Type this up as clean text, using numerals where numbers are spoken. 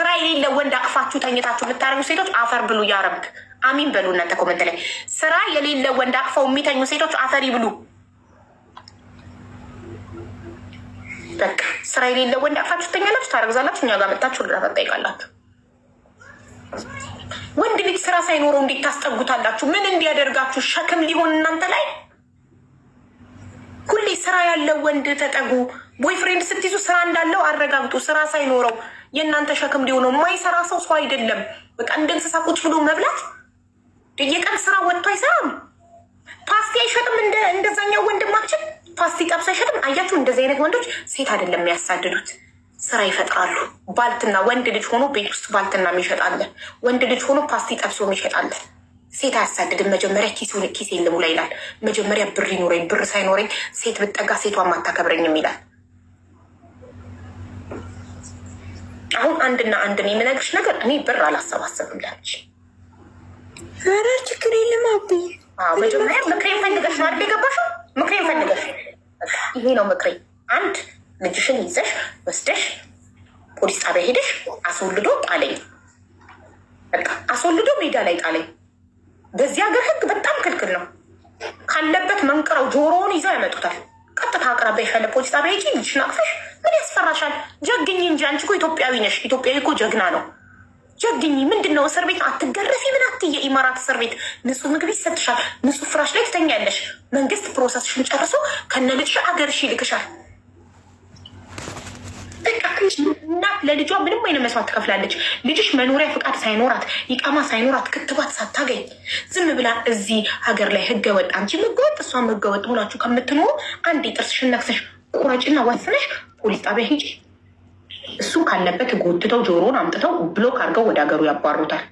ስራ የሌለ ወንድ አቅፋችሁ ተኝታችሁ የምታረኙ ሴቶች አፈር ብሉ። ያረብ አሚን በሉ እናንተ ኮመንት ላይ። ስራ የሌለ ወንድ አቅፈው የሚተኙ ሴቶች አፈር ይብሉ። በቃ ስራ የሌለ ወንድ አቅፋችሁ ትተኛላችሁ፣ ታረግዛላችሁ፣ እኛ ጋር መጣችሁ እርዳታ ትጠይቃላችሁ። ወንድ ልጅ ስራ ሳይኖረው እንዴት ታስጠጉታላችሁ? ምን እንዲያደርጋችሁ? ሸክም ሊሆን እናንተ ላይ? ሁሌ ስራ ያለው ወንድ ተጠጉ። ቦይፍሬንድ ስትይዙ ስራ እንዳለው አረጋግጡ። ስራ ሳይኖረው የእናንተ ሸክም ሊሆነው የማይሰራ ሰው አይደለም። በቃ እንደ እንስሳ ቁጭ ብሎ መብላት። የቀን ስራ ወጥቶ አይሰራም። ፓስቲ አይሸጥም። እንደዛኛው ወንድማችን ፓስቲ ጠብሶ አይሸጥም። አያችሁ፣ እንደዚህ አይነት ወንዶች ሴት አይደለም የሚያሳድዱት፣ ስራ ይፈጥራሉ። ባልትና ወንድ ልጅ ሆኖ ቤት ውስጥ ባልትና ይሸጣለ። ወንድ ልጅ ሆኖ ፓስቲ ጠብሶ ይሸጣለ። ሴት አያሳድድም። መጀመሪያ ኪሴ ልሙላ ይላል። መጀመሪያ ብር ይኖረኝ፣ ብር ሳይኖረኝ ሴት ብጠጋ ሴቷን አታከብረኝም ይላል። አሁን አንድና አንድን የምነግርሽ ነገር እኔ ብር አላሰባሰብም ላች። ኧረ ችግር የለም አቢ። መጀመሪያ ምክሬን ፈልገሽ ነው አይደል የገባሽው? ምክሬን ፈልገሽ ይሄ ነው ምክሬ። አንድ ልጅሽን ይዘሽ ወስደሽ ፖሊስ ጣቢያ ሄደሽ አስወልዶ ጣለኝ። በቃ አስወልዶ ሜዳ ላይ ጣለኝ። በዚህ ሀገር ህግ በጣም ክልክል ነው። ካለበት መንቅረው ጆሮውን ይዘው ያመጡታል። ቀጥታ አቅራቢያ ያለ ፖሊስ ጣቢያ ሄጂ ልጅሽን አቅፈሽ ምን ያስፈራሻል? ጀግኝ እንጂ አንቺ እኮ ኢትዮጵያዊ ነሽ። ኢትዮጵያዊ እኮ ጀግና ነው። ጀግኝ ምንድን ነው? እስር ቤት አትገረፊ። ምን አትየ ኢማራት እስር ቤት ንጹህ ምግብ ይሰጥሻል። ንጹህ ፍራሽ ላይ ትተኛለሽ። መንግስት ፕሮሰስሽን ጨርሶ ከነ ልጅሽ አገርሽ ይልክሻል። እናት ለልጇ ምንም አይነት መስዋዕት ትከፍላለች። ልጅሽ መኖሪያ ፍቃድ ሳይኖራት ይቃማ ሳይኖራት ክትባት ሳታገኝ ዝም ብላ እዚህ ሀገር ላይ ህገወጥ፣ አንቺ ህገወጥ እሷም ህገወጥ ሆናችሁ ከምትኖሩ አንድ ጥርስሽን ነክሰሽ ቁረጭና ወስነሽ ፖሊስ ጣቢያ ሂጂ። እሱ ካለበት ጎትተው ጆሮን አምጥተው ብሎክ አድርገው ወደ ሀገሩ ያባሩታል።